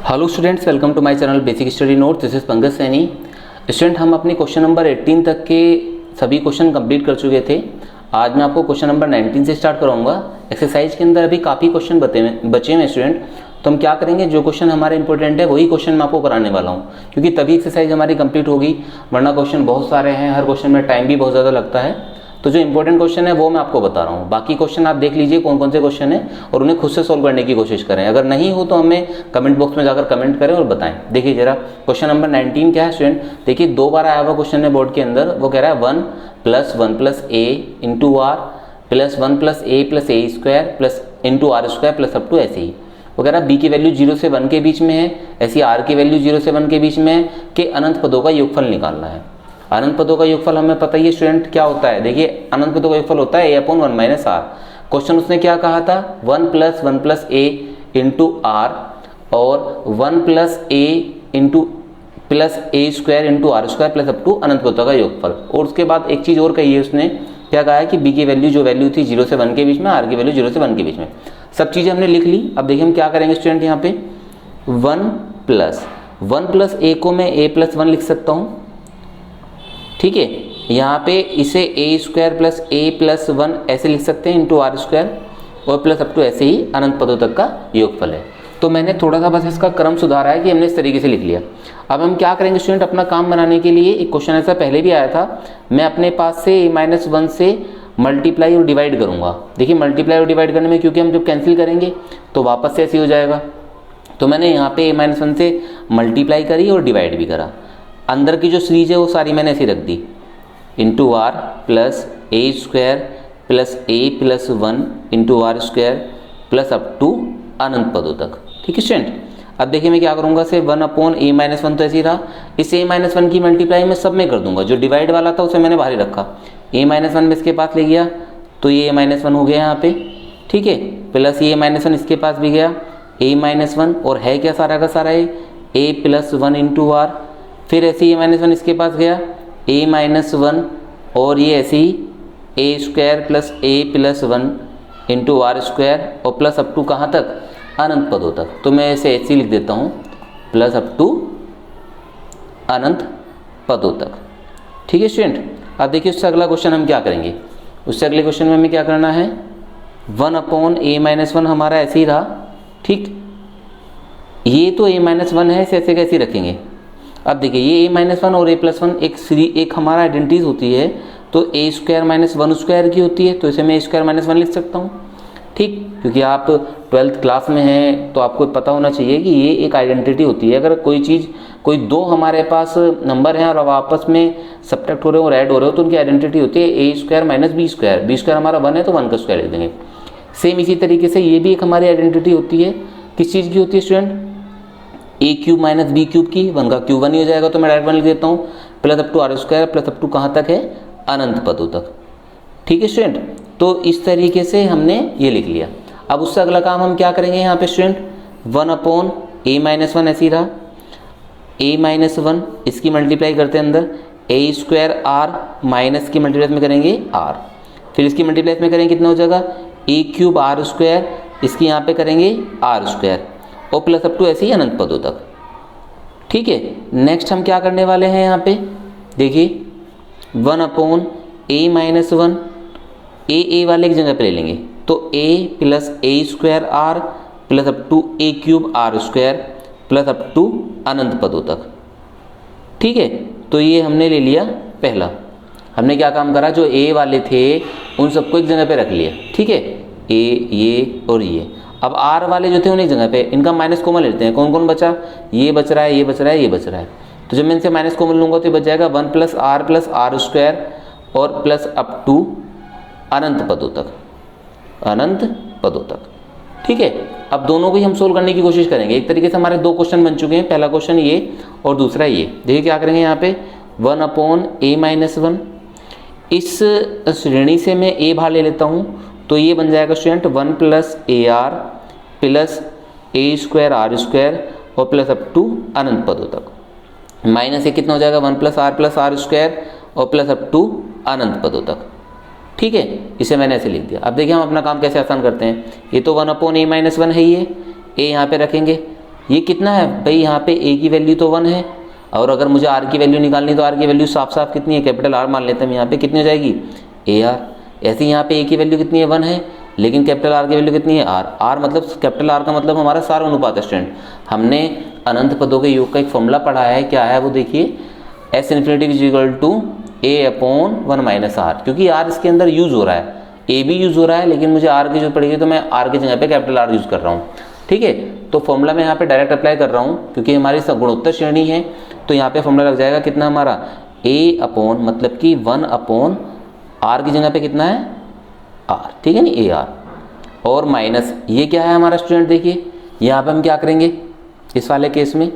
Hello students, welcome to my channel basic study note. This is Pankaj Saini. Student, हम अपने question number 18 तक के सभी क्वेश्चन कंप्लीट कर चुके थे। आज मैं आपको क्वेश्चन नंबर 19 से स्टार्ट कराऊंगा। एक्सरसाइज के अंदर अभी काफ़ी क्वेश्चन बचे हैं स्टूडेंट, तो हम क्या करेंगे, जो क्वेश्चन हमारे इंपॉर्टेंट है वही क्वेश्चन मैं आपको कराने वाला हूँ, क्योंकि तभी एक्सरसाइज हमारी कंप्लीट होगी। वरना क्वेश्चन बहुत सारे हैं, हर क्वेश्चन में टाइम भी बहुत ज़्यादा लगता है। तो जो इंपॉर्टेंट क्वेश्चन है वो मैं आपको बता रहा हूँ। बाकी क्वेश्चन आप देख लीजिए कौन कौन से क्वेश्चन है और उन्हें खुद से सॉल्व करने की कोशिश करें। अगर नहीं हो तो हमें कमेंट बॉक्स में जाकर कमेंट करें और बताएं। देखिए जरा क्वेश्चन नंबर 19 क्या है स्टूडेंट। देखिए 2 बार आया हुआ क्वेश्चन है बोर्ड के अंदर। वो कह रहा है 1 + 1 + a into are plus 1 + a + a square plus into are square plus up to ऐसे ही। वो कह रहा है b की वैल्यू 0 से 1 के बीच में है, ऐसी r की वैल्यू 0 से 1 के बीच में है कि अनंत पदों का योगफल निकालना है। अनंत पदों का योगफल हमें पता ही है स्टूडेंट क्या होता है। देखिए अनंत पदों का योगफल होता है a/1 - r। क्वेश्चन उसने क्या कहा था, 1 + 1 + a इंटू आर और 1 + a into plus a square into are square plus up to अनंत पदों का योगफल। और उसके बाद एक चीज़ और कही है उसने, क्या कहा है कि b की वैल्यू जो वैल्यू थी 0 से 1 के बीच में, r की वैल्यू 0 से 1 के बीच में। सब चीज़ें हमने लिख ली। अब देखिए हम क्या करेंगे स्टूडेंट, यहाँ पे 1 + a को मैं a + 1 लिख सकता हूँ, ठीक है। यहाँ पे इसे a स्क्वायर प्लस a + 1 ऐसे लिख सकते हैं इंटू आर स्क्वायर और प्लस अप टू ऐसे ही अनंत पदों तक का योगफल है। तो मैंने थोड़ा सा बस इसका क्रम सुधारा है कि हमने इस तरीके से लिख लिया। अब हम क्या करेंगे स्टूडेंट, अपना काम बनाने के लिए एक क्वेश्चन ऐसा पहले भी आया था, मैं अपने पास से a-1 से मल्टीप्लाई और डिवाइड करूँगा। देखिए मल्टीप्लाई और डिवाइड करने में क्योंकि हम जब कैंसिल करेंगे तो वापस से ऐसे हो जाएगा, तो मैंने यहाँ पे a-1 से मल्टीप्लाई करी और डिवाइड भी करा। अंदर की जो सीरीज है वो सारी मैंने ऐसी रख दी, into are plus a square plus a + 1 into are square plus up to अनंत पदों तक, ठीक है स्टूडेंट। अब देखिए मैं क्या करूँगा, से 1/a-1 तो ऐसे ही रहा, इस a-1 की मल्टीप्लाई मैं सब में कर दूंगा। जो डिवाइड वाला था उसे मैंने बाहर ही रखा, a-1 में इसके पास ले गया तो ये a-1 हो गया यहाँ पे, ठीक है, प्लस ये a-1 इसके पास भी गया a-1 और है क्या सारा का सारा ये a + 1 इंटू आर, फिर ऐसे ही a-1 इसके पास गया a-1 और ये ऐसे ही a square plus a + 1 into are square और प्लस अप टू कहाँ तक, अनंत पदों तक। तो मैं ऐसे ऐसे लिख देता हूँ, प्लस अप टू अनंत पदों तक, ठीक है स्टूडेंट। अब देखिए उससे अगला क्वेश्चन हम क्या करेंगे, उससे अगले क्वेश्चन में हमें क्या करना है, 1/a-1 हमारा ऐसे ही रहा, ठीक। ये तो a-1 है, इसे ऐसे कैसे रखेंगे। अब देखिए ये a-1 और a + 1 एक हमारा आइडेंटिटीज होती है, तो a स्क्वायर - 1 स्क्वायर की होती है, तो इसे मैं a स्क्वायर - 1 लिख सकता हूँ, ठीक। क्योंकि आप 12th क्लास में हैं तो आपको पता होना चाहिए कि ये एक आइडेंटिटी होती है। अगर कोई चीज़, कोई दो हमारे पास नंबर हैं और अब आपस में सब्ट्रैक्ट हो रहे हो और ऐड हो रहे हो तो उनकी आइडेंटिटी होती है a square - b square. b square हमारा 1 है तो 1 का स्क्वायर लिख देंगे। सेम इसी तरीके से ये भी एक हमारी आइडेंटिटी होती है। किस चीज़ की होती है स्टूडेंट, a³ - b³ की, 1 का क्यूब 1 ही हो जाएगा, तो मैं डायरेक्ट 1 लिख देता हूँ, plus up to R square plus up to कहाँ तक है, अनंत पदों तक, ठीक है स्टूडेंट। तो इस तरीके से हमने ये लिख लिया। अब उससे अगला काम हम क्या करेंगे यहाँ पे स्टूडेंट, 1/a-1 ऐसे ही रहा, a-1 इसकी मल्टीप्लाई करते हैं अंदर, a स्क्वायर r माइनस की मल्टीप्लाई में करेंगे r, फिर इसकी मल्टीप्लाई में करेंगे कितना हो जाएगा, a³ r स्क्वायर, इसकी यहाँ पे करेंगे r स्क्वायर और प्लस अप टू ऐसे ही अनंत पदों तक, ठीक है। नेक्स्ट हम क्या करने वाले हैं यहाँ पे, देखिए 1/a-1 a वाले की जगह पे ले लेंगे, तो a + a square r plus up to a³ r square plus up to अनंत पदों तक, ठीक है। तो ये हमने ले लिया पहला। हमने क्या काम करा, जो a वाले थे उन सबको एक जगह पे रख लिया, ठीक है, a ये और ये। अब r वाले जो थे उन्हें एक जगह पे, इनका माइनस कॉमन लेते हैं, कौन कौन बचा, ये बच रहा है, ये बच रहा है, ये बच रहा है। तो जब मैं इनसे माइनस कॉमन लूँगा तो ये बच जाएगा 1 + r स्क्वायर और प्लस अप टू अनंत पदों तक, अनंत पदों तक, ठीक है। अब दोनों को ही हम सोल्व करने की कोशिश करेंगे। एक तरीके से हमारे 2 क्वेश्चन बन चुके हैं, पहला क्वेश्चन ये और दूसरा ये। देखिए क्या करेंगे यहाँ पे, 1/a-1 इस श्रेणी से मैं a बाहर ले लेता हूँ, तो ये बन जाएगा student 1 + ar plus a square r square और प्लस अप टू अनंत पदों तक, माइनस ये कितना हो जाएगा, 1 + r स्क्वायर और प्लस अप टू अनंत पदों तक, ठीक है। इसे मैंने ऐसे लिख दिया। अब देखिए हम अपना काम कैसे आसान करते हैं। ये तो 1/a-1 है, ये a यहाँ पे रखेंगे, ये कितना है भाई, यहाँ पे a की वैल्यू तो 1 है, और अगर मुझे r की वैल्यू निकालनी तो r की वैल्यू साफ साफ कितनी है, कैपिटल R मान लेते हैं, यहाँ पे कितनी हो जाएगी AR। ऐसे ही यहाँ पे a की वैल्यू कितनी है 1 है, लेकिन कैपिटल R की वैल्यू कितनी है R मतलब कैपिटल R का मतलब हमारा सार अनुपात है स्टूडेंट। हमने अनंत पदों के योग का एक फॉर्मूला पढ़ा है, क्या है वो देखिए, S infinity is equal to A/1 minus R, क्योंकि R इसके अंदर यूज हो रहा है, A भी यूज हो रहा है, लेकिन मुझे R की जरूरत पड़ेगी तो मैं R की जगह पे कैपिटल R यूज कर रहा हूँ। ठीक है, तो फॉर्मूला मैं यहाँ पे डायरेक्ट अप्लाई कर रहा हूँ, क्योंकि हमारी गुणोत्तर श्रेणी है, तो यहाँ पे फॉर्मूला लग जाएगा कितना हमारा A/ मतलब कि 1/R की जगह पे कितना है R, ठीक है नहीं AR, और माइनस ये क्या है हमारा स्टूडेंट, देखिए यहाँ पे हम क्या करेंगे इस वाले केस में,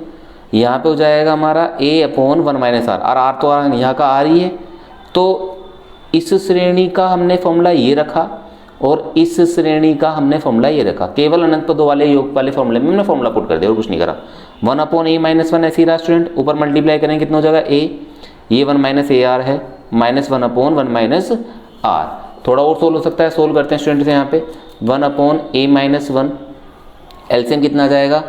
यहाँ पे हो जाएगा हमारा A/1 माइनस R, और R तो यहाँ का R ही है, तो इस श्रेणी का हमने फॉर्मूला ये रखा और इस श्रेणी का हमने फॉर्मूला ये रखा, केवल अनंत पदों वाले योग वाले फॉर्मूले में हमने फॉर्मूला पुट कर दिया और कुछ नहीं करा। 1/A माइनस 1 ऐसे ही रहा स्टूडेंट, ऊपर मल्टीप्लाई करेंगे कितना हो जाएगा A, ये 1 माइनस AR है, माइनस 1/1 माइनस R। थोड़ा और सोल्व हो सकता है, सोल्व करते हैं स्टूडेंट से यहाँ पे 1/A माइनस 1, एलसीएम कितना आ जाएगा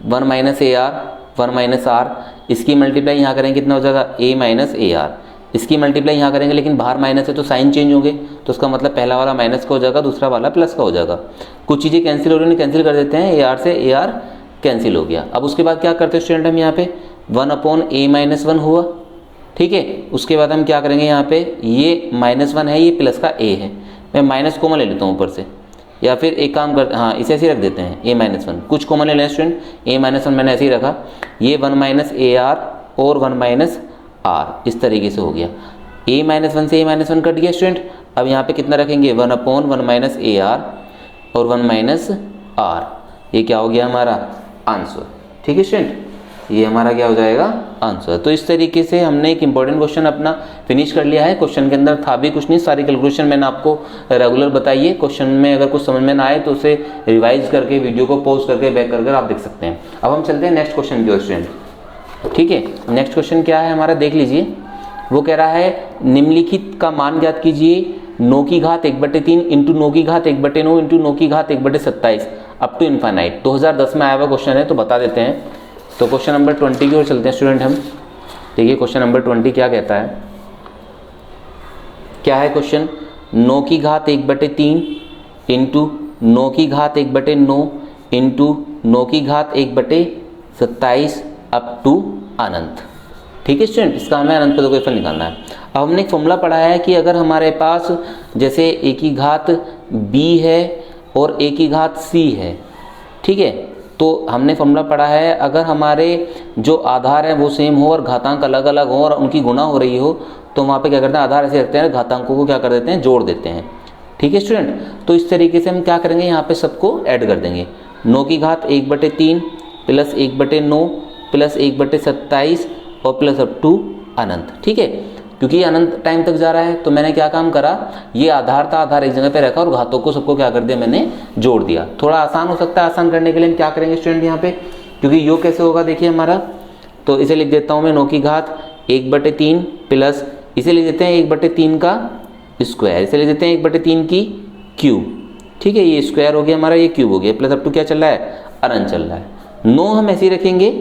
1 माइनस AR 1 माइनस R, इसकी मल्टीप्लाई यहाँ करेंगे कितना हो जाएगा A माइनस AR, इसकी मल्टीप्लाई यहाँ करेंगे, लेकिन बाहर माइनस है तो साइन चेंज होंगे, तो उसका मतलब पहला वाला माइनस का हो जाएगा, दूसरा वाला प्लस का हो जाएगा। कुछ चीज़ें कैंसिल हो रही हैं, कैंसिल कर देते हैं, AR से AR कैंसिल हो गया। अब उसके बाद क्या करते हैं स्टूडेंट, हम यहाँ पे 1/A माइनस 1 हुआ, ठीक है। उसके बाद हम क्या करेंगे, यहाँ पे ये -1 है, ये प्लस का A है, मैं माइनस कॉमन ले लेता हूँ ऊपर से, या फिर एक काम कर, हाँ इसे ऐसे ही रख देते हैं A माइनस 1, कुछ कॉमन ले लें स्टूडेंट, A माइनस 1 मैंने ऐसे ही रखा, ये 1 माइनस AR और 1 माइनस R, इस तरीके से हो गया। A माइनस 1 से A माइनस 1 कट गया स्टूडेंट। अब यहाँ पे कितना रखेंगे 1/1 माइनस AR और 1 माइनस R, ये क्या हो गया हमारा आंसर, ठीक है स्टूडेंट, ये हमारा क्या हो जाएगा आंसर। तो इस तरीके से हमने एक इंपॉर्टेंट क्वेश्चन अपना फिनिश कर लिया है। क्वेश्चन के अंदर था भी कुछ नहीं, सारी कैलकुलेशन मैंने आपको रेगुलर बताई है। क्वेश्चन में अगर कुछ समझ में ना आए तो उसे रिवाइज करके वीडियो को पॉज करके बैक कर आप देख सकते हैं। अब हम चलते हैं नेक्स्ट क्वेश्चन की ओर स्टूडेंट, ठीक है। नेक्स्ट क्वेश्चन क्या है हमारा देख लीजिए, वो कह रहा है निम्नलिखित का मान ज्ञात कीजिए 9 की घात 1/3 इंटू 9 की घात 1/9 इंटू 9 की घात 1/27 अप टू इनफाइनाइट। 2010 में आया हुआ क्वेश्चन है, तो बता देते हैं। तो क्वेश्चन नंबर 20 की ओर चलते हैं स्टूडेंट हम। देखिए क्वेश्चन नंबर 20 क्या कहता है, क्या है क्वेश्चन, 9 की घात 1/3 इंटू 9 की घात 1/9 इंटू 9 की घात 1/27 अप टू अनंत, ठीक है स्टूडेंट। इसका हमें अनंत पदों का फल निकालना है। अब हमने एक फॉर्मूला पढ़ा है कि अगर हमारे पास जैसे a की घात b है और a की घात c है, ठीक है, तो हमने फॉर्मूला पढ़ा है अगर हमारे जो आधार है वो सेम हो और घातांक अलग अलग हो और उनकी गुणा हो रही हो, तो वहाँ पे क्या करते हैं, आधार ऐसे रखते हैं, घातांकों को क्या कर देते हैं, जोड़ देते हैं, ठीक है स्टूडेंट। तो इस तरीके से हम क्या करेंगे, यहाँ पे सबको ऐड कर देंगे। 9 की घात 1/3 प्लस 1/9 प्लस 1/27 और प्लस अप टू अनंत, ठीक है। क्योंकि ये अनंत टाइम तक जा रहा है, तो मैंने क्या काम करा, ये आधार था, आधार एक जगह पे रखा और घातों को सबको क्या कर दिया, मैंने जोड़ दिया। थोड़ा आसान हो सकता है, आसान करने के लिए हम क्या करेंगे स्टूडेंट यहाँ पे, क्योंकि योग कैसे होगा देखिए हमारा, तो इसे लिख देता हूँ मैं 9 की घात 1/3 प्लस, इसे लिख देते हैं 1/3 का स्क्वायर, इसे लिख देते हैं 1/3 की क्यूब, ठीक है। ये स्क्वायर हो गया हमारा, ये क्यूब हो गया, प्लस अप टू क्या चल रहा है, अनंत चल रहा है। 9 हम ऐसे ही रखेंगे,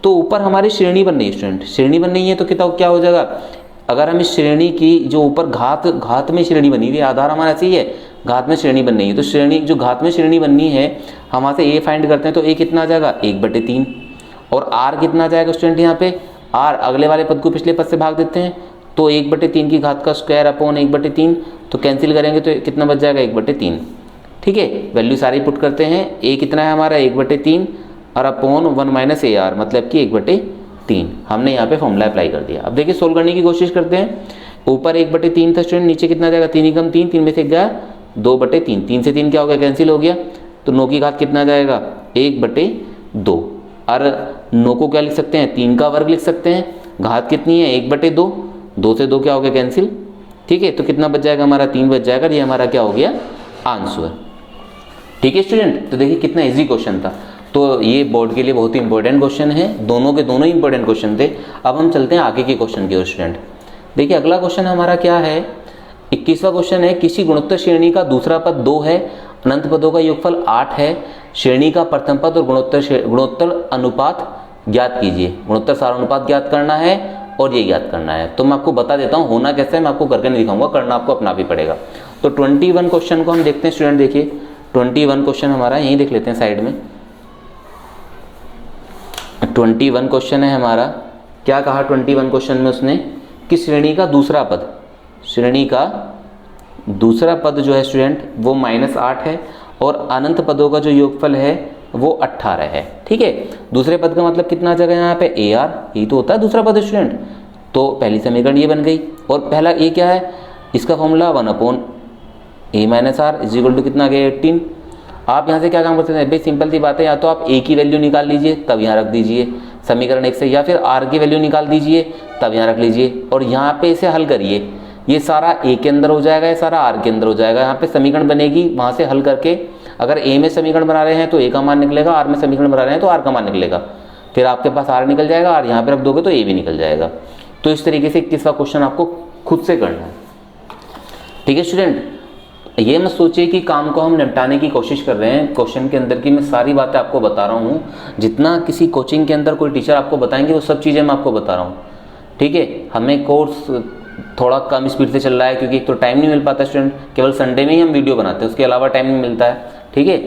तो ऊपर हमारी श्रेणी बन रही है स्टूडेंट, श्रेणी बन रही है तो कितना क्या हो जाएगा, अगर हम इस श्रेणी की जो ऊपर घात में श्रेणी बनी हुई है, आधार हमारा ऐसे ही है, घात में श्रेणी बन रही है, तो श्रेणी जो घात में श्रेणी बननी है हम वहाँ से a फाइंड करते हैं, तो a कितना आ जाएगा 1/3 और r कितना आ जाएगा स्टूडेंट, यहाँ पे r अगले वाले पद को पिछले पद से भाग देते हैं, तो 1/3 की घात का स्क्वायर अपॉन 1/3, तो कैंसिल करेंगे तो कितना बच जाएगा 1/3, ठीक है। वैल्यू सारी पुट करते हैं, a कितना है हमारा 1/3 और अपॉन 1 माइनस AR मतलब कि 1/3, हमने यहाँ पे फॉर्मूला अप्लाई कर दिया। अब देखिए सोल्व करने की कोशिश करते हैं। ऊपर 1/3 था स्टूडेंट, नीचे कितना जाएगा 3 एकम 3, 3 में से गया 2/3, 3 से 3 क्या हो गया, कैंसिल हो गया, तो 9 की घात कितना जाएगा 1/2, और 9 को क्या लिख सकते हैं, 3 का वर्ग लिख सकते हैं, घात कितनी है 1/2, 2 से 2 क्या हो गया कैंसिल, ठीक है। तो कितना बच जाएगा हमारा 3 बच जाएगा, ये हमारा क्या हो गया आंसर, ठीक है स्टूडेंट। तो देखिए कितना ईजी क्वेश्चन था, तो ये बोर्ड के लिए बहुत ही इंपॉर्टेंट क्वेश्चन है, दोनों के दोनों ही इंपॉर्टेंट क्वेश्चन थे। अब हम चलते हैं आगे के क्वेश्चन की ओर स्टूडेंट। देखिए अगला क्वेश्चन हमारा क्या है, 21वां क्वेश्चन है, किसी गुणोत्तर श्रेणी का दूसरा पद 2 है, अनंत पदों का योगफल 8 है, श्रेणी का प्रथम पद और गुणोत्तर अनुपात ज्ञात कीजिए। गुणोत्तर सारानुपात ज्ञात करना है और ये ज्ञात करना है। तो मैं आपको बता देता हूँ होना कैसे है, मैं आपको करके नहीं दिखाऊंगा, करना आपको अपना भी पड़ेगा। तो 21 क्वेश्चन को हम देखते हैं स्टूडेंट। देखिए 21 क्वेश्चन हमारा यहीं देख लेते हैं साइड में। 21 क्वेश्चन है हमारा। क्या कहा 21 क्वेश्चन में उसने कि श्रेणी का दूसरा पद, श्रेणी का दूसरा पद जो है स्टूडेंट वो -8 है और अनंत पदों का जो योगफल है वो 18 है। ठीक है, दूसरे पद का मतलब कितना आ जाएगा यहाँ पे AR, यही तो होता है दूसरा पद स्टूडेंट। तो पहली समीकरण ये बन गई। और पहला ए क्या है, इसका फॉर्मूला 1/A - R = कितना आ गया 18। आप यहाँ से क्या काम कर सकते हैं भाई, सिंपल सी बात है, या तो आप A की वैल्यू निकाल लीजिए तब यहाँ रख दीजिए समीकरण 1 से, या फिर R की वैल्यू निकाल दीजिए तब यहाँ रख लीजिए और यहाँ पे इसे हल करिए। ये सारा A के अंदर हो जाएगा, ये सारा R के अंदर हो जाएगा। यहाँ पे समीकरण बनेगी, वहाँ से हल करके अगर A में समीकरण बना रहे हैं तो A का मान निकलेगा, R में समीकरण बना रहे हैं तो R का मान निकलेगा। फिर आपके पास R निकल जाएगा और यहाँ पे रख दोगे तो A भी निकल जाएगा। तो इस तरीके से 21वां क्वेश्चन आपको खुद से करना है। ठीक है स्टूडेंट, ये मत सोचिए कि काम को हम निपटाने की कोशिश कर रहे हैं क्वेश्चन के अंदर की मैं सारी बातें आपको बता रहा हूँ। जितना किसी कोचिंग के अंदर कोई टीचर आपको बताएंगे वो सब चीज़ें मैं आपको बता रहा हूँ। ठीक है, हमें कोर्स थोड़ा कम स्पीड से चल रहा है क्योंकि एक तो टाइम नहीं मिल पाता स्टूडेंट, केवल संडे में ही हम वीडियो बनाते हैं, उसके अलावा टाइम नहीं मिलता है। ठीक है,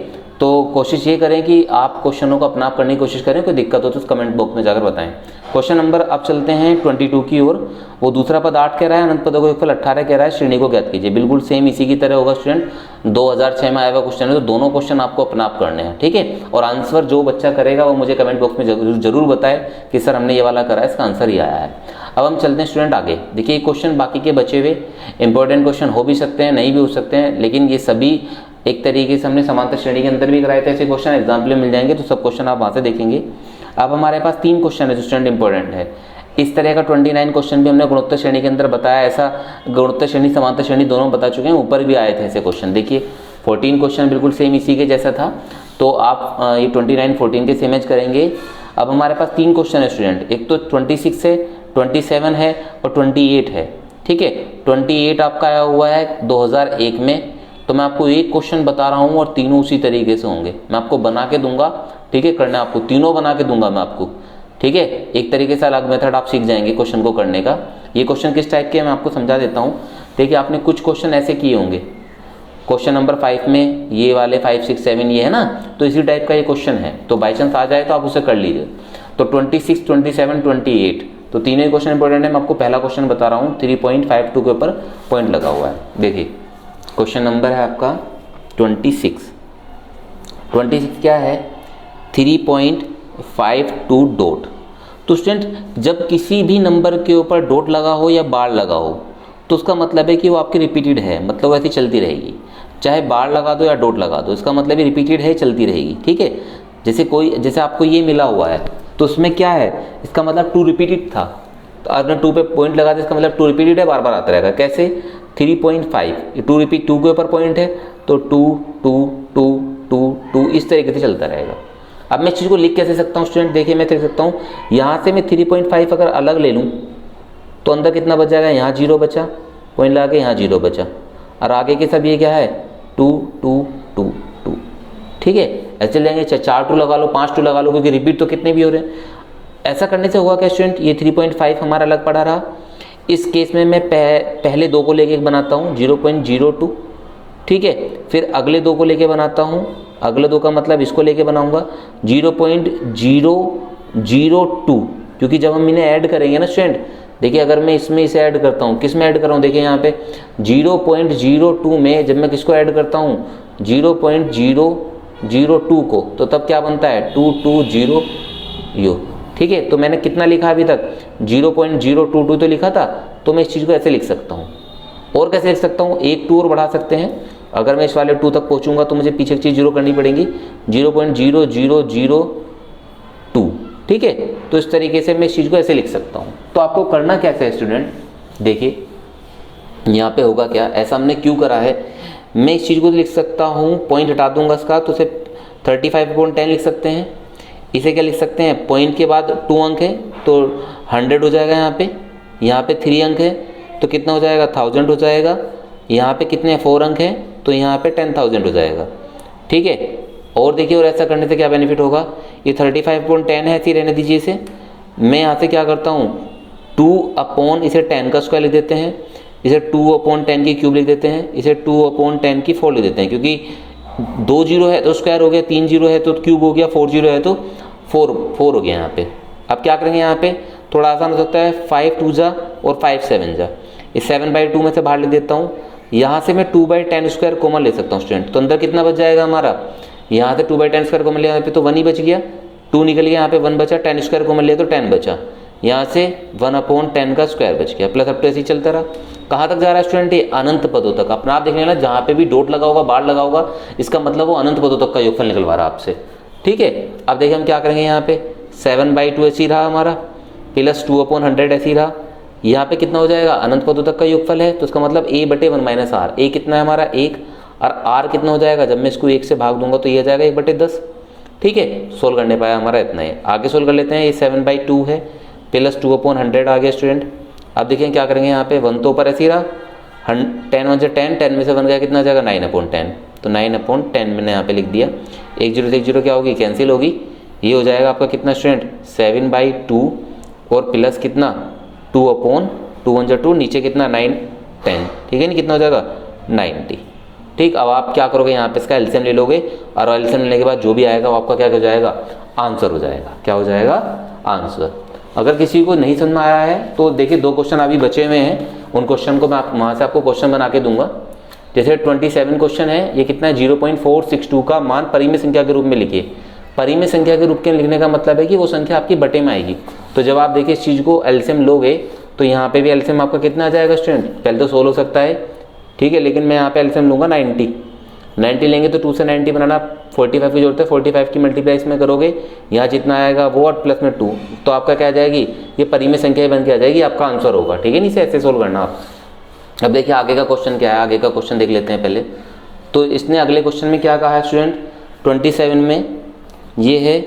तो कोशिश ये करें कि आप क्वेश्चनों को अपना आप करने की कोशिश करें। कोई दिक्कत हो तो कमेंट बॉक्स में जाकर बताएं। क्वेश्चन नंबर अब चलते हैं 22 की ओर। वो दूसरा पद 8 कह रहा है, अनंत पदों का योगफल 18 कह रहा है, श्रेणी को ज्ञात कीजिए। बिल्कुल सेम इसी की तरह होगा स्टूडेंट, 2006 में आया हुआ क्वेश्चन है, तो दोनों क्वेश्चन आपको अपना आप करने हैं। ठीक है, और आंसर जो बच्चा करेगा वो मुझे कमेंट बॉक्स में जरूर बताए कि सर हमने ये वाला करा है, इसका आंसर ये आया है। अब हम चलते हैं स्टूडेंट आगे। देखिए क्वेश्चन बाकी के बचे हुए इंपॉर्टेंट क्वेश्चन हो भी सकते हैं, नहीं भी हो सकते हैं, लेकिन ये सभी एक तरीके से हमने समांतर श्रेणी के अंदर भी कराए थे ऐसे क्वेश्चन, एग्जाम्पल में मिल जाएंगे, तो सब क्वेश्चन आप वहाँ से देखेंगे। अब हमारे पास 3 क्वेश्चन है जो स्टूडेंट इंपॉर्टेंट है। इस तरह का 29 क्वेश्चन भी हमने गुणोत्तर श्रेणी के अंदर बताया। ऐसा गुणोत्तर श्रेणी समांतर श्रेणी दोनों बता चुके हैं, ऊपर भी आए थे ऐसे क्वेश्चन। देखिए 14 क्वेश्चन बिल्कुल सेम इसी के जैसा था, तो आप ये 29 14 के सेम एज करेंगे। अब हमारे पास 3 क्वेश्चन है स्टूडेंट, एक तो 26 है, 27 है और 28 है। ठीक है, 28 आपका आया हुआ है 2001 में। तो मैं आपको एक क्वेश्चन बता रहा हूँ और तीनों उसी तरीके से होंगे, मैं आपको बना के दूंगा। ठीक है, करना आपको तीनों बना के दूंगा मैं आपको। ठीक है, एक तरीके से अलग मेथड आप सीख जाएंगे क्वेश्चन को करने का। ये क्वेश्चन किस टाइप के मैं आपको समझा देता हूँ। देखिए आपने कुछ क्वेश्चन ऐसे किए होंगे, क्वेश्चन नंबर 5 में ये वाले 5 6 7 ये है ना, तो इसी टाइप का ये क्वेश्चन है, तो बाई चांस आ जाए तो आप उसे कर लीजिए। तो 26 27 28 तो तीनों क्वेश्चन इंपॉर्टेंट है। मैं आपको पहला क्वेश्चन बता रहा हूँ, 3.52 के ऊपर पॉइंट लगा हुआ है। देखिए क्वेश्चन नंबर है आपका 26 क्या है, 3.52 डॉट। तो स्टूडेंट जब किसी भी नंबर के ऊपर डॉट लगा हो या बार लगा हो तो उसका मतलब है कि वो आपकी रिपीटेड है, मतलब वो ऐसी चलती रहेगी। चाहे बार लगा दो या डॉट लगा दो, इसका मतलब ये रिपीटेड है, चलती रहेगी। ठीक है, जैसे आपको ये मिला हुआ है तो उसमें क्या है, इसका मतलब 2 रिपीटेड था, तो आपने 2 पे पॉइंट लगा दिया, इसका मतलब 2 रिपीटेड है, बार बार आता रहेगा। कैसे 3.5 2 रिपीट, 2 के ऊपर पॉइंट है तो 2 2 2 2 2 इस तरीके से चलता रहेगा। अब मैं इस चीज़ को लिख कैसे सकता हूँ स्टूडेंट, देखिए मैं लिख सकता हूँ, यहाँ से मैं 3.5 अगर अलग ले लूँ तो अंदर कितना बच जाएगा, यहाँ 0 बचा, पॉइंट लगा के यहाँ 0 बचा, और आगे के सब ये क्या है 2 2 2 2। ठीक है, ऐसे चल जाएंगे, 4 2 लगा लो, 5 2 लगा लो, क्योंकि रिपीट तो कितने भी हो रहे हैं। ऐसा करने से हुआ क्या स्टूडेंट, ये 3.5 हमारा अलग पड़ा रहा। इस केस में मैं पहले 2 को लेके बनाता हूँ 0.02। ठीक है, फिर अगले 2 को लेके बनाता हूँ, अगले 2 का मतलब इसको लेके बनाऊंगा 0.002, क्योंकि जब हम इन्हें ऐड करेंगे ना स्टूडेंट, देखिए अगर मैं इसमें इसे ऐड करता हूँ, किस में ऐड कर रहा हूँ, देखिए यहाँ पे 0.02 में जब मैं किसको ऐड करता हूँ 0.002 को, तो तब क्या बनता है 220 यू। ठीक है, तो मैंने कितना लिखा अभी तक 0.022 तो लिखा था, तो मैं इस चीज़ को ऐसे लिख सकता हूँ। और कैसे लिख सकता हूँ, एक 2 और बढ़ा सकते हैं। अगर मैं इस वाले 2 तक पहुँचूंगा तो मुझे पीछे की चीज़ 0 करनी पड़ेगी, 0.0002। ठीक है, तो इस तरीके से मैं इस चीज़ को ऐसे लिख सकता हूँ। तो आपको करना कैसे है स्टूडेंट, देखिए यहाँ पे होगा क्या, ऐसा हमने क्यों करा है, मैं इस चीज़ को लिख सकता हूँ, पॉइंट हटा दूंगा इसका, तो उसे 35.10 लिख सकते हैं। इसे क्या लिख सकते हैं, पॉइंट के बाद 2 अंक है तो 100 हो जाएगा, यहाँ पे 3 अंक है तो कितना हो जाएगा 1000 हो जाएगा, यहाँ पे कितने 4 अंक हैं तो यहाँ पे 10,000 हो जाएगा। ठीक है, और देखिए, और ऐसा करने से क्या बेनिफिट होगा, ये 35/10 है, ऐसे ही रहने दीजिए इसे। मैं यहाँ से क्या करता हूँ, 2 इसे 10 का स्क्वायर लिख देते हैं, इसे 2/10 की क्यूब लिख देते हैं, इसे 2/10 की 4 लिख देते हैं, क्योंकि 2 जीरो है तो स्क्वायर हो गया, 3 जीरो है तो क्यूब हो गया, 4 जीरो है तो 4 हो गया यहाँ पे। अब क्या करेंगे यहाँ पे, थोड़ा आसान हो सकता है, 5 2 जा और 5 7 जा, इस 7/2 में से बाहर लिख देता हूँ। यहाँ से मैं 2/10 स्क्वायर कॉमन ले सकता हूँ स्टूडेंट, तो अंदर कितना बच जाएगा हमारा, यहाँ से 2/10 स्क्वायर कॉमन लिया, यहाँ पे तो 1 ही बच गया, 2 निकल गया, यहाँ पे 1 बचा, 10 स्क्वायर कॉमन लिया तो 10 बचा, यहाँ से 1/10 का स्क्वायर बच गया, प्लस अब तो ऐसे ही चलता रहा। कहाँ तक जा रहा है स्टूडेंट, ये अनंत पदों तक। अपना आप देख लेना, जहाँ पे भी डॉट लगा होगा, बार लगा होगा, इसका मतलब वो अनंत पदों तक का योगफल निकलवा रहा है आपसे। ठीक है, अब देखिए हम क्या करेंगे, यहाँ पे 7/2 ऐसे ही रहा हमारा, प्लस 2/100 ऐसे ही रहा। यहाँ पे कितना हो जाएगा, अनंत पदों तक का योगफल है, तो इसका मतलब a/1 - r, a कितना है हमारा 1, और r कितना हो जाएगा, जब मैं इसको 1 से भाग दूंगा तो ये आ जाएगा 1/10। ठीक है, सोल्व करने पाया हमारा इतना ही। आगे सोल्व कर लेते हैं, ये 7/2 है, प्लस 2/100 आ गया स्टूडेंट। अब देखिए क्या करेंगे, यहाँ पे 1 तो ऊपर ऐसे ही रहा, 10 1 10, 10 में से 1 गया, कितना आ जाएगा 9/10, तो 9/10 मैंने यहाँ पे लिख दिया। 1 0 से 1 0 क्या होगी, कैंसिल होगी, ये हो जाएगा आपका कितना स्टूडेंट, 7/2 और प्लस कितना 2/2 1 2, नीचे कितना 9 10, ठीक है नहीं, कितना हो जाएगा 90। ठीक, अब आप क्या करोगे, यहाँ पे इसका एलसीएम ले लोगे, और एलसीएम लेने के बाद जो भी आएगा वो आपका क्या हो जाएगा, आंसर हो जाएगा। क्या हो जाएगा, आंसर। अगर किसी को नहीं समझ में आया है तो देखिए 2 क्वेश्चन अभी बचे हुए हैं, उन क्वेश्चन को मैं वहाँ से आपको क्वेश्चन बना के दूंगा। जैसे 27 क्वेश्चन है, ये कितना है 0.462 का मान परिमेय संख्या के रूप में लिखिए। परिमेय संख्या के रूप में लिखने का मतलब है कि वो संख्या आपकी बटे में आएगी। तो जब आप देखिए इस चीज़ को एलसीएम लोगे तो यहाँ पे भी एलसीएम आपका कितना आ जाएगा स्टूडेंट, पहले तो 16 हो सकता है, ठीक है, लेकिन मैं यहाँ पे एलसीएम लूँगा 90 लेंगे तो 2 से 90 बनाना 45 की जरूरत है, 45 की मल्टीप्लाई इसमें करोगे, यहाँ जितना आएगा वो और प्लस में 2, तो आपका क्या आ जाएगी, ये परिमेय संख्या बन के आ जाएगी, आपका आंसर होगा। ठीक है, नहीं से ऐसे सोल्व करना आप। अब देखिए आगे का क्वेश्चन क्या है, आगे का क्वेश्चन देख लेते हैं पहले। तो इसने अगले क्वेश्चन में क्या कहा है स्टूडेंट, 27 में ये है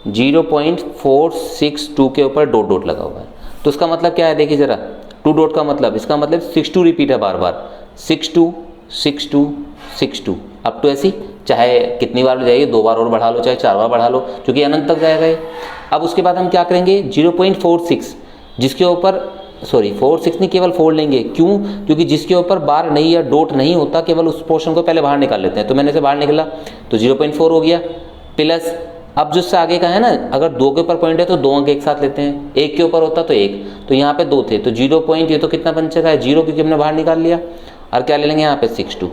0.462 के ऊपर डॉट डॉट लगा हुआ है, तो इसका मतलब क्या है, देखिए जरा 2 डॉट का मतलब, इसका मतलब 62 रिपीट है बार बार, 62 62 62 अप टू ऐसी, चाहे कितनी बार जाइए, 2 बार और बढ़ा लो, चाहे 4 बार बढ़ा लो, क्योंकि अनंत तक जाएगा ये। अब उसके बाद हम क्या करेंगे, 0.46 जिसके ऊपर 46 नहीं, केवल 4 लेंगे, क्यों, क्योंकि जिसके ऊपर बार नहीं या डॉट नहीं होता, केवल उस पोर्शन को पहले बाहर निकाल लेते हैं। तो मैंने से बाहर निकला तो 0.4 हो गया, प्लस अब जो आगे का है ना, अगर 2 के ऊपर पॉइंट है तो 2 अंक एक साथ लेते हैं, 1 के ऊपर होता तो 1, तो यहाँ पे 2 थे तो 0 पॉइंट, ये तो कितना बन चुका है 0, क्योंकि हमने बाहर निकाल लिया। और क्या ले लेंगे यहाँ पे 62,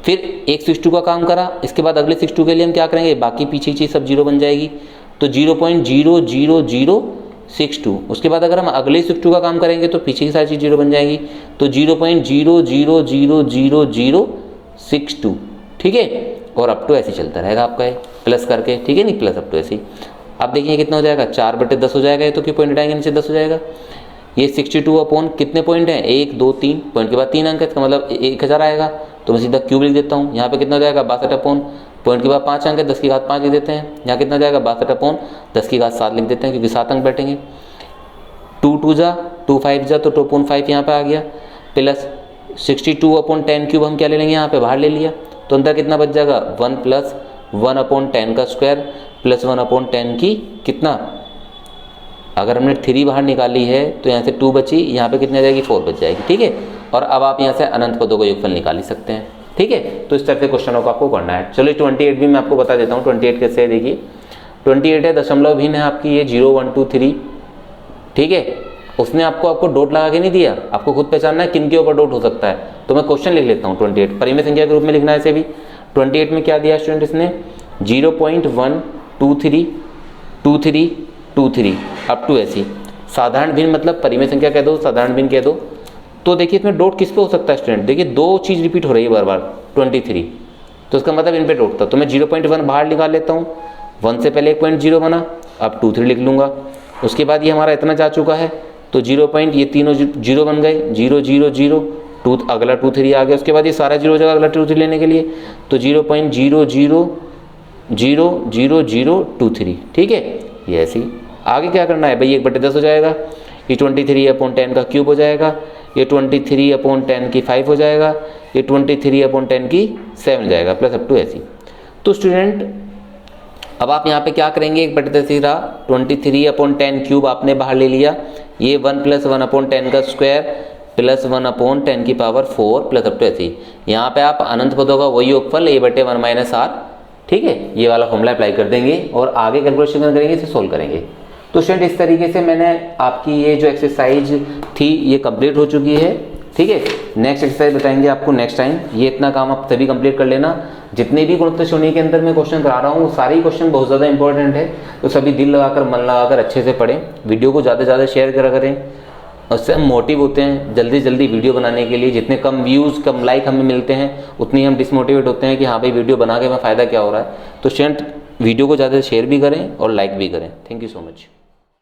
फिर एक 62 का काम करा, इसके बाद अगले 62 के लिए हम क्या करेंगे, बाकी पीछे की चीज़ सब 0 बन जाएगी, तो 0.00062। उसके बाद अगर हम अगले 62 का काम करेंगे तो पीछे की सारी चीज़ 0 बन जाएगी, तो 0.0000062। ठीक है, और अप टू ऐसे चलता रहेगा आपका ये प्लस करके, ठीक है नहीं, प्लस अप टू ऐसे ही। अब देखिए कितना हो जाएगा, 4/10 हो जाएगा, ये तो क्यों पॉइंट हटाएंगे नीचे 10 हो जाएगा। ये 62 अपॉन कितने पॉइंट हैं, 1 2 3 पॉइंट के बाद 3 अंक है, इसका मतलब 1000 आएगा, तो मैं सीधा क्यूब लिख देता हूँ। यहाँ पे कितना हो जाएगा 62 अपॉन पॉइंट के बाद 5 अंक है, 10 की घात 5 लिख देते हैं। यहाँ कितना हो जाएगा 62 अपॉन 10 की घात 7 लिख देते हैं, क्योंकि 7 अंक बैठेंगे। 2 2 जा 2 5 जा तो 2.5 यहाँ पे आ गया, प्लस 62 अपॉन 10 क्यूब हम क्या ले लेंगे, यहाँ पे बाहर ले लिया, तो अंदर कितना बच जाएगा 1 प्लस 1/10 का स्क्वायर प्लस 1/10 की कितना, अगर हमने 3 बाहर निकाली है तो यहाँ से 2 बची, यहाँ पे कितनी आ जाएगी 4 बच जाएगी। ठीक है, और अब आप यहाँ से अनंत पदों का योगफल निकाल ही सकते हैं। ठीक है, तो इस तरह के क्वेश्चनों को आपको करना है। चलो 28 भी मैं आपको बता देता हूँ, 28 कैसे है। देखिए 28 है, दशमलव भिन्न है आपकी ये 0 1 2 3। ठीक है, उसने आपको डॉट लगा के नहीं दिया, आपको खुद पहचानना है किन के ऊपर डॉट हो सकता है। तो मैं क्वेश्चन लिख लेता हूँ 28, परिमेय संख्या के रूप में लिखना है इसे भी। 28 में क्या दिया स्टूडेंट, इसने 0.1232323 अप टू ऐसी। साधारण भिन्न मतलब परिमेय संख्या कह दो, साधारण भिन्न कह दो। तो देखिए इसमें डॉट किस पे हो सकता है स्टूडेंट, देखिए 2 चीज़ रिपीट हो रही है बार बार 23, तो इसका मतलब इन पे डॉट था। तो मैं 0.1 बाहर निकाल लेता हूँ, 1 से पहले 1.0 बना, अब 23 लिख लूँगा। उसके बाद ये हमारा इतना जा चुका है, तो 0 पॉइंट ये तीनों 0 बन गए, 0 0 0 2, अगला 23 आ गया। उसके बाद ये सारा 0 जगह अगला 23 लेने के लिए, तो 0.0000023। ठीक है, ये ऐसे ही आगे क्या करना है भाई, 1/10 हो जाएगा, ये 23/10 का क्यूब हो जाएगा, ये 23/10 की 5 हो जाएगा, ये 23/10 की 7 हो जाएगा, प्लस अप टू ऐसी। तो स्टूडेंट अब आप यहाँ पे क्या करेंगे, 1/3 क्यूब आपने बाहर ले लिया, ये 1 + 1/10 का स्क्वायर प्लस 1/10 की पावर 4 प्लस अप टू ऐसे ही। यहाँ पे आप अनंत पदों का वही योगफल a/1 - r, ठीक है, ये वाला फॉर्मूला अप्लाई कर देंगे और आगे कैलकुलेशन करेंगे, इसे सोल्व करेंगे। तो स्टूडेंट इस तरीके से मैंने आपकी ये जो एक्सरसाइज थी ये कंप्लीट हो चुकी है, ठीक है। नेक्स्ट एक्सरसाइज बताएंगे आपको नेक्स्ट टाइम। ये इतना काम आप सभी कंप्लीट कर लेना। जितने भी गुणोत्तर श्रेणी के अंदर मैं क्वेश्चन करा रहा हूँ वो सारे क्वेश्चन बहुत ज़्यादा इंपॉर्टेंट है, तो सभी दिल लगाकर मन लगाकर अच्छे से पढ़ें। वीडियो को ज़्यादा से ज़्यादा शेयर करा करें, उससे हम मोटिव होते हैं जल्दी जल्दी वीडियो बनाने के लिए। जितने कम व्यूज़ कम लाइक हमें मिलते हैं उतनी हम डिसमोटिवेट होते हैं कि हाँ भाई वीडियो बना के हमें फ़ायदा क्या हो रहा है। तो स्टूडेंट वीडियो को ज़्यादा शेयर भी करें और लाइक भी करें। Thank you so much.